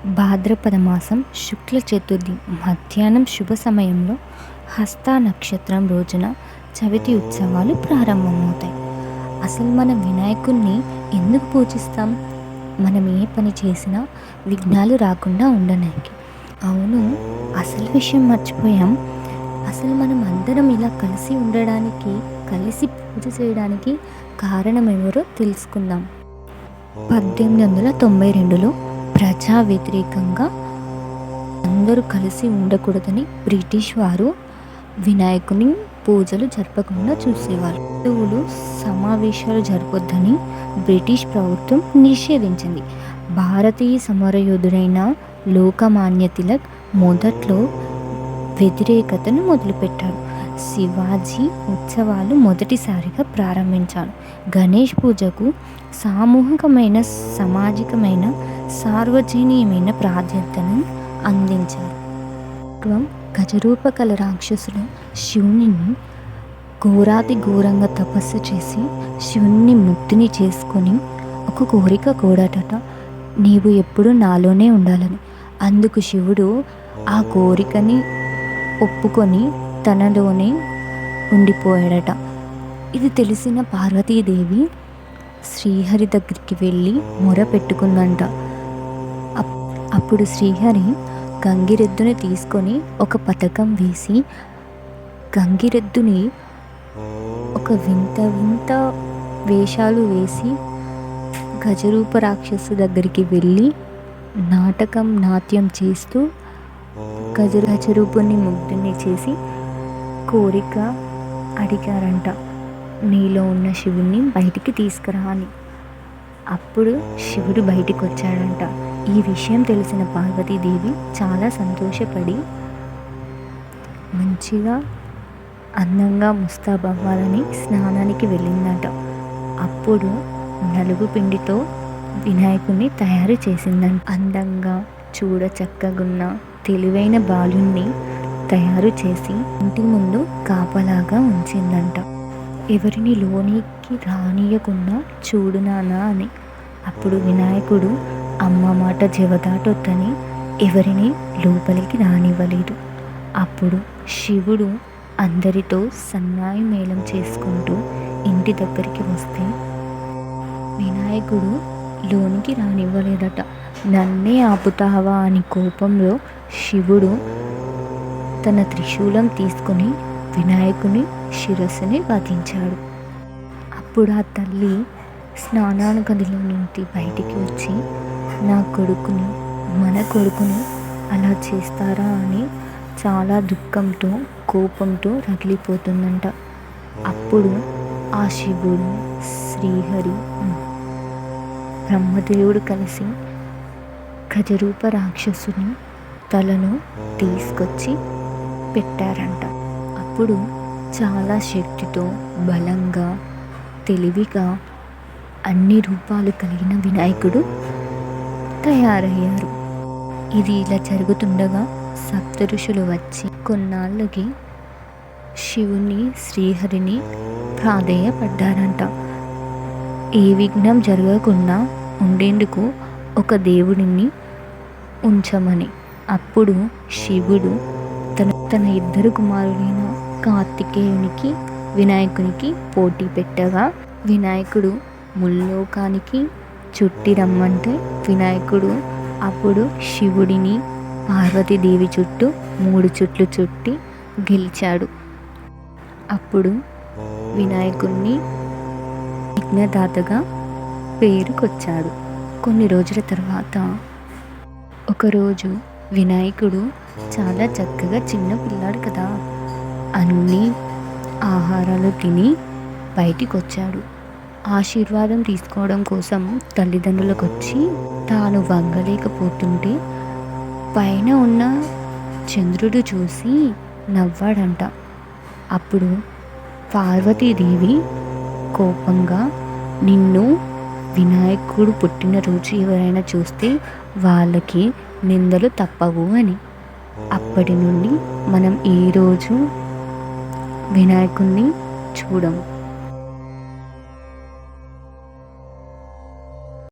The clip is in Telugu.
భాద్రపద మాసం శుక్ల చతుర్థి మధ్యాహ్నం శుభ సమయంలో హస్త నక్షత్రం రోజున చవితి ఉత్సవాలు ప్రారంభమవుతాయి. అసలు మనం వినాయకుడిని ఎందుకు పూజిస్తాం? మనం ఏ పని చేసినా విఘ్నాలు రాకుండా ఉండడానికి. అవును, అసలు విషయం మర్చిపోయాం. అసలు మనం అందరం ఇలా కలిసి ఉండడానికి, కలిసి పూజ చేయడానికి కారణం ఎవరో తెలుసుకుందాం. 1892లో ప్రజా వ్యతిరేకంగా అందరూ కలిసి ఉండకూడదని బ్రిటిష్ వారు వినాయకుని పూజలు జరపకుండా చూసేవారు. హిందువులు సమావేశాలు జరపొద్దని బ్రిటిష్ ప్రభుత్వం నిషేధించింది. భారతీయ సమరయోధుడైన లోకమాన్య తిలక్ మొదట్లో వ్యతిరేకతను మొదలుపెట్టాడు. శివాజీ ఉత్సవాలు మొదటిసారిగా ప్రారంభించాడు. గణేష్ పూజకు సామూహికమైన, సామాజికమైన, సార్వజనీయమైన ప్రాధాన్యతను అందించారు. గజరూపకల రాక్షసులు శివుని ఘోరాతి ఘోరంగా తపస్సు చేసి శివుని ముక్తిని చేసుకొని ఒక కోరిక కోరాడట, నీవు ఎప్పుడు నాలోనే ఉండాలని. అందుకు శివుడు ఆ కోరికని ఒప్పుకొని తనలోనే ఉండిపోయాడట. ఇది తెలిసిన పార్వతీదేవి శ్రీహరి దగ్గరికి వెళ్ళి మొర పెట్టుకుందంట. అప్పుడు శ్రీహరి గంగిరెద్దుని తీసుకొని ఒక పథకం వేసి గంగిరెద్దుని ఒక వింత వింత వేషాలు వేసి గజరూప రాక్షసు దగ్గరికి వెళ్ళి నాట్యం చేస్తూ గజరూపుని ముగ్ధుని చేసి కోరిక అడిగారంట, నీలో ఉన్న శివుణ్ణి బయటికి తీసుకురా అని. అప్పుడు శివుడు బయటికి వచ్చాడంట. ఈ విషయం తెలిసిన పార్వతీదేవి చాలా సంతోషపడి మంచిగా అందంగా ముస్తాబవ్వాలని స్నానానికి వెళ్ళిందట. అప్పుడు నలుగు పిండితో వినాయకుడిని తయారు చేసిందంట. అందంగా చూడ చక్కగున్న తెలివైన బాలుణ్ణి తయారు చేసి ఇంటి ముందు కాపలాగా ఉంచిందంట. ఎవరిని లోనికి రానియకుండా చూడు నాన్న అని. అప్పుడు వినాయకుడు అమ్మ మాట జవదాటొద్దని ఎవరిని లోపలికి రానివ్వలేదు. అప్పుడు శివుడు అందరితో సన్నాయి మేళం చేసుకుంటూ ఇంటి దగ్గరికి వస్తే వినాయకుడు లోనికి రానివ్వలేదట. నన్నే ఆపుతావా అని కోపంలో శివుడు తన త్రిశూలం తీసుకొని వినాయకుని శిరస్సుని వధించాడు. అప్పుడు ఆ తల్లి స్నానాల గదిలో నుండి బయటికి వచ్చి, నా కొడుకుని, మన కొడుకుని అలా చేస్తారా అని చాలా దుఃఖంతో, కోపంతో రగిలిపోతుందంట. అప్పుడు ఆ శివుడు, శ్రీహరి, బ్రహ్మదేవుడు కలిసి గజరూప రాక్షసుని తలను తీసుకొచ్చి పెట్టారంట. అప్పుడు చాలా శక్తితో, బలంగా, తెలివిగా అన్ని రూపాలు కలిగిన వినాయకుడు తయారయ్యారు. ఇది ఇలా జరుగుతుండగా సప్త ఋషులు వచ్చి కొన్నాళ్ళకి శివుని, శ్రీహరిని ప్రాధేయపడ్డారంట. ఏ విఘ్నం జరగకుండా ఉండేందుకు ఒక దేవుడిని ఉంచమని. అప్పుడు శివుడు తన ఇద్దరు కుమారులైన కార్తికేయునికి, వినాయకునికి పోటీ పెట్టగా వినాయకుడు ముల్లోకానికి చుట్టి రమ్మంటే వినాయకుడు అప్పుడు శివుడిని, పార్వతీదేవి చుట్టూ 3 చుట్లు చుట్టి గెలిచాడు. అప్పుడు వినాయకుడిని విఘ్నదాతగా పేరుకొచ్చాడు. కొన్ని రోజుల తర్వాత ఒకరోజు వినాయకుడు చాలా చక్కగా, చిన్న పిల్లాడు కదా, అన్ని ఆహారాలు తిని బయటికి వచ్చాడు. ఆశీర్వాదం తీసుకోవడం కోసం తల్లిదండ్రులకు వచ్చి తాను వంగలేకపోతుంటే పైన ఉన్న చంద్రుడు చూసి నవ్వాడంట. అప్పుడు పార్వతీదేవి కోపంగా, నిన్ను వినాయకుడు పుట్టినరోజు ఎవరైనా చూస్తే వాళ్ళకి నిందలు తప్పవు అని. అప్పటి నుండి మనం ఏ రోజు వినాయకుడిని చూడము.